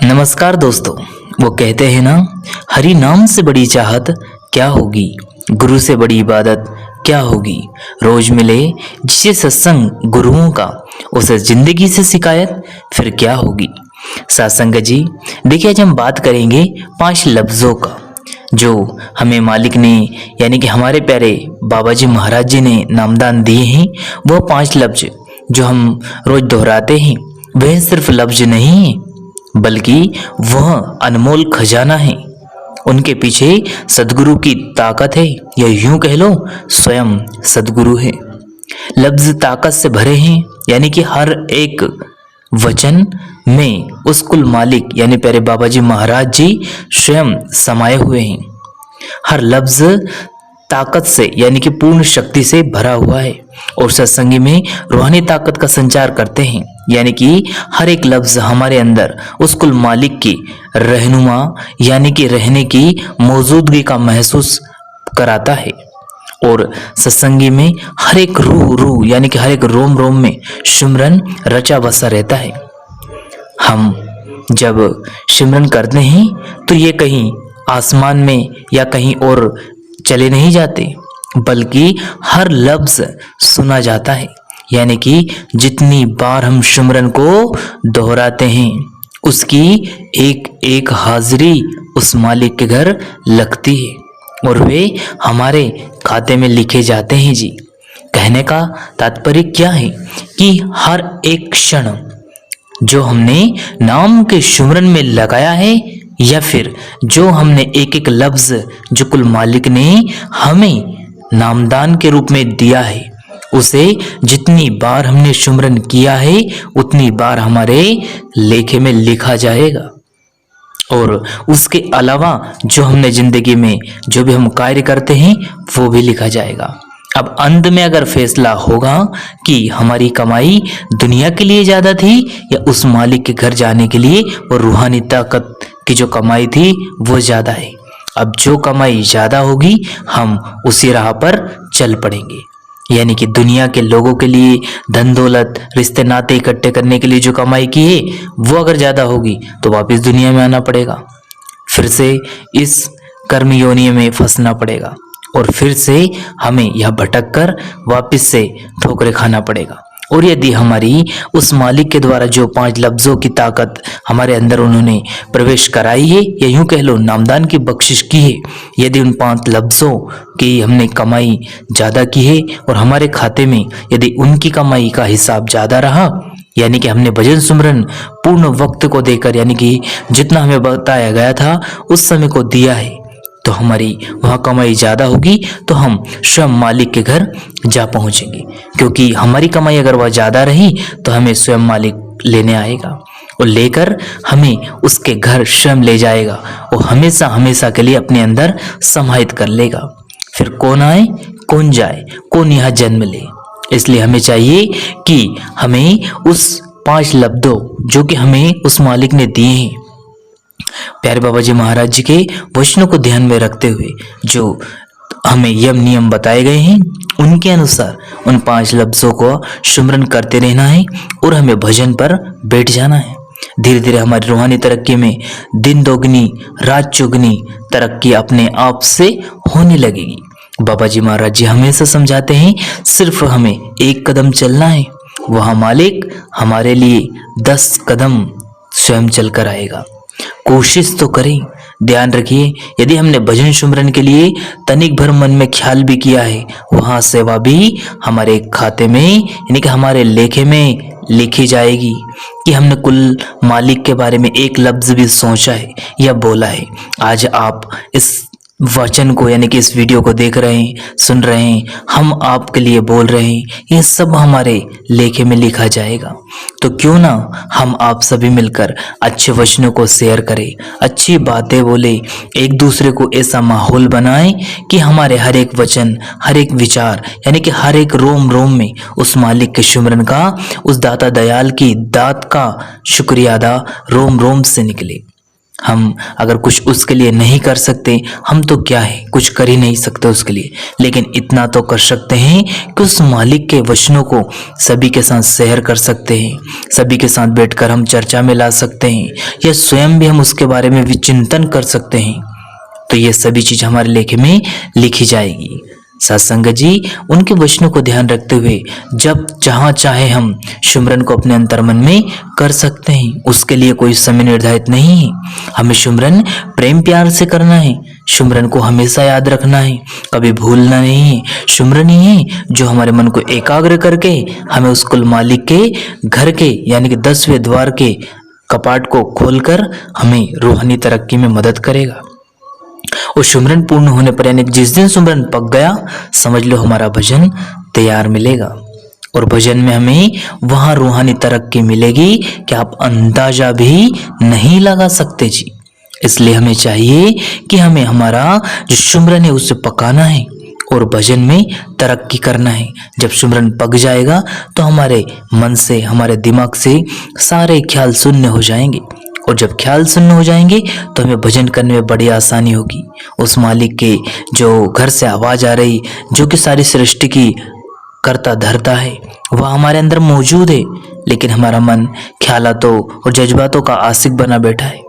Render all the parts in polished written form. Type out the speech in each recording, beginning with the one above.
नमस्कार दोस्तों। वो कहते हैं ना, हरि नाम से बड़ी चाहत क्या होगी, गुरु से बड़ी इबादत क्या होगी। रोज मिले जिसे सत्संग गुरुओं का, उसे जिंदगी से शिकायत फिर क्या होगी। सत्संग जी, देखिए आज हम बात करेंगे 5 लफ्जों का जो हमें मालिक ने यानी कि हमारे प्यारे बाबा जी महाराज जी ने नामदान दिए हैं। वो 5 लफ्ज जो हम रोज दोहराते हैं, वह सिर्फ लफ्ज नहीं है बल्कि वह अनमोल खजाना है। उनके पीछे सदगुरु की ताकत है, या यूं कह लो स्वयं सदगुरु है। लफ्ज ताकत से भरे हैं, यानी कि हर एक वचन में उस कुल मालिक यानी प्यारे बाबा जी महाराज जी स्वयं समाये हुए हैं। हर लफ्ज ताकत से यानी कि पूर्ण शक्ति से भरा हुआ है और सत्संगी में रूहानी ताकत का संचार करते हैं। यानी कि हर एक लफ्ज हमारे अंदर उस कुल मालिक की रहनुमा यानी कि रहने की मौजूदगी का महसूस कराता है। और सत्संगी में हर एक रूह यानी कि हर एक रोम रोम में सिमरन रचा बसा रहता है। हम जब सिमरन करते हैं तो ये कहीं आसमान में या कहीं और चले नहीं जाते, बल्कि हर लफ्ज सुना जाता है। यानी कि जितनी बार हम सिमरन को दोहराते हैं, उसकी एक एक हाजिरी उस मालिक के घर लगती है और वे हमारे खाते में लिखे जाते हैं। जी, कहने का तात्पर्य क्या है कि हर एक क्षण जो हमने नाम के सिमरन में लगाया है, या फिर जो हमने एक एक लफ्ज जो कुल मालिक ने हमें नामदान के रूप में दिया है, उसे जितनी बार हमने सिमरन किया है उतनी बार हमारे लेखे में लिखा जाएगा। और उसके अलावा जो हमने जिंदगी में जो भी हम कार्य करते हैं वो भी लिखा जाएगा। अब अंत में अगर फैसला होगा कि हमारी कमाई दुनिया के लिए ज्यादा थी या उस मालिक के घर जाने के लिए और रूहानी ताकत की जो कमाई थी वो ज्यादा है। अब जो कमाई ज्यादा होगी हम उसी राह पर चल पड़ेंगे। यानी कि दुनिया के लोगों के लिए धन दौलत रिश्ते नाते इकट्ठे करने के लिए जो कमाई की है वो अगर ज्यादा होगी तो वापस दुनिया में आना पड़ेगा, फिर से इस कर्म योनि में फंसना पड़ेगा और फिर से हमें यह भटक कर वापस से ठोकरे खाना पड़ेगा। और यदि हमारी उस मालिक के द्वारा जो 5 लफ्जों की ताकत हमारे अंदर उन्होंने प्रवेश कराई है, या यूं कह लो नामदान की बख्शिश की है, यदि उन 5 लफ्जों की हमने कमाई ज्यादा की है और हमारे खाते में यदि उनकी कमाई का हिसाब ज्यादा रहा, यानी कि हमने भजन सुमरन पूर्ण वक्त को देकर यानी कि जितना हमें बताया गया था उस समय को दिया है, तो हमारी वहाँ कमाई ज़्यादा होगी तो हम स्वयं मालिक के घर जा पहुँचेंगे। क्योंकि हमारी कमाई अगर वह ज़्यादा रही तो हमें स्वयं मालिक लेने आएगा और लेकर हमें उसके घर स्वयं ले जाएगा और हमेशा हमेशा के लिए अपने अंदर समाहित कर लेगा। फिर कौन आए कौन जाए, कौन यहाँ जन्म ले। इसलिए हमें चाहिए कि हमें उस 5 लफ्जों जो कि हमें उस मालिक ने दिए हैं, प्यारे बाबा जी महाराज जी के वचनों को ध्यान में रखते हुए जो हमें यम नियम बताए गए हैं, उनके अनुसार उन 5 लफ्जों को सिमरन करते रहना है और हमें भजन पर बैठ जाना है। धीरे धीरे हमारी रूहानी तरक्की में दिन दोगुनी रात चौगुनी तरक्की अपने आप से होने लगेगी। बाबा जी महाराज जी हमेशा समझाते हैं, सिर्फ हमें 1 कदम चलना है, वहां मालिक हमारे लिए 10 कदम स्वयं चलकर आएगा। कोशिश तो करें। ध्यान रखिए, यदि हमने भजन सुमरन के लिए तनिक भर मन में ख्याल भी किया है, वहां सेवा भी हमारे खाते में यानी कि हमारे लेखे में लिखी जाएगी कि हमने कुल मालिक के बारे में 1 लफ्ज भी सोचा है या बोला है। आज आप इस वचन को यानी कि इस वीडियो को देख रहे हैं, सुन रहे हैं, हम आपके लिए बोल रहे हैं, ये सब हमारे लेखे में लिखा जाएगा। तो क्यों ना हम आप सभी मिलकर अच्छे वचनों को शेयर करें, अच्छी बातें बोले, एक दूसरे को ऐसा माहौल बनाएं कि हमारे हर एक वचन हर एक विचार यानी कि हर एक रोम रोम में उस मालिक के सिमरन का, उस दाता दयाल की दात का शुक्रिया अदा रोम रोम से निकले। हम अगर कुछ उसके लिए नहीं कर सकते, हम तो क्या है, कुछ कर ही नहीं सकते उसके लिए, लेकिन इतना तो कर सकते हैं कि उस मालिक के वचनों को सभी के साथ शेयर कर सकते हैं, सभी के साथ बैठकर हम चर्चा में ला सकते हैं, या स्वयं भी हम उसके बारे में विचिंतन कर सकते हैं। तो ये सभी चीज हमारे लेखे में लिखी जाएगी। सत्संग जी, उनके वचनों को ध्यान रखते हुए जब जहाँ चाहे हम सुमिरन को अपने अंतर्मन में कर सकते हैं। उसके लिए कोई समय निर्धारित नहीं है। हमें सुमिरन प्रेम प्यार से करना है, सुमिरन को हमेशा याद रखना है, कभी भूलना नहीं है। सुमिरन ही है जो हमारे मन को एकाग्र करके हमें उस कुल मालिक के घर के यानी कि 10वें द्वार के कपाट को खोलकर हमें रूहानी तरक्की में मदद करेगा। और सुमिरन पूर्ण होने पर यानी जिस दिन सुमिरन पक गया, समझ लो हमारा भजन तैयार मिलेगा। और भजन में हमें वहां रूहानी तरक्की मिलेगी कि आप अंदाजा भी नहीं लगा सकते जी। इसलिए हमें चाहिए कि हमें हमारा जो सुमिरन है उसे पकाना है और भजन में तरक्की करना है। जब सुमिरन पक जाएगा तो हमारे मन से, हमारे दिमाग से सारे ख्याल शून्य हो जाएंगे, और जब ख्याल शून्य हो जाएंगे तो हमें भजन करने में बड़ी आसानी होगी। उस मालिक के जो घर से आवाज आ रही, जो कि सारी सृष्टि की करता धरता है, वह हमारे अंदर मौजूद है, लेकिन हमारा मन ख्यालातों और जज्बातों का आशिक बना बैठा है।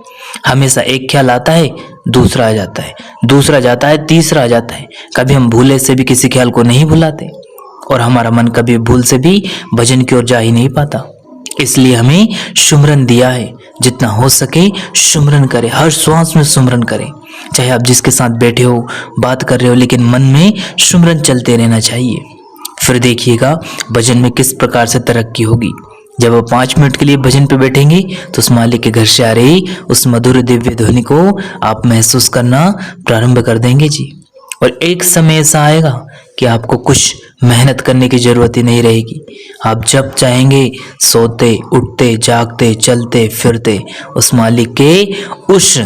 हमेशा एक ख्याल आता है, दूसरा आ जाता है, दूसरा जाता है, तीसरा आ जाता है। कभी हम भूले से भी किसी ख्याल को नहीं भुलाते, और हमारा मन कभी भूल से भी भजन की ओर जा ही नहीं पाता। इसलिए हमें सुमिरन दिया है, जितना हो सके सुमिरन करें, हर श्वास में सुमिरन करें। चाहे आप जिसके साथ बैठे हो, बात कर रहे हो, लेकिन मन में सुमिरन चलते रहना चाहिए। फिर देखिएगा भजन में किस प्रकार से तरक्की होगी। जब आप 5 मिनट के लिए भजन पे बैठेंगे तो उस मालिक के घर से आ रही उस मधुर दिव्य ध्वनि को आप महसूस करना प्रारंभ कर देंगे जी। और एक समय ऐसा आएगा कि आपको कुछ मेहनत करने की जरूरत ही नहीं रहेगी। आप जब चाहेंगे सोते, उठते, जागते, चलते फिरते उस मालिक के उस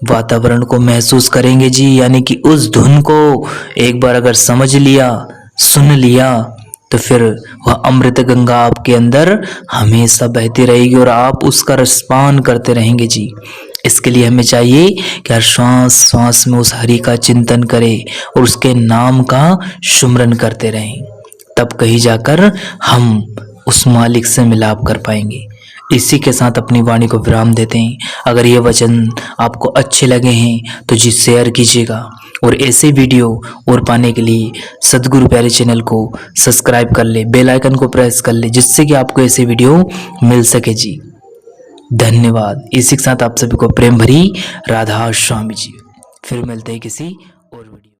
वातावरण को महसूस करेंगे जी। यानी कि उस धुन को एक बार अगर समझ लिया, सुन लिया, तो फिर वह अमृत गंगा आपके अंदर हमेशा बहती रहेगी और आप उसका रसपान करते रहेंगे जी। इसके लिए हमें चाहिए कि हर श्वास श्वास में उस हरि का चिंतन करें और उसके नाम का सुमिरन करते रहें। तब कहीं जाकर हम उस मालिक से मिलाप कर पाएंगे। इसी के साथ अपनी वाणी को विराम देते हैं। अगर ये वचन आपको अच्छे लगे हैं तो जी शेयर कीजिएगा, और ऐसे वीडियो और पाने के लिए सद्गुरु प्यारे चैनल को सब्सक्राइब कर ले, बेल आइकन को प्रेस कर ले, जिससे कि आपको ऐसे वीडियो मिल सके जी। धन्यवाद। इसी के साथ आप सभी को प्रेम भरी राधा स्वामी जी। फिर मिलते हैं किसी और वीडियो।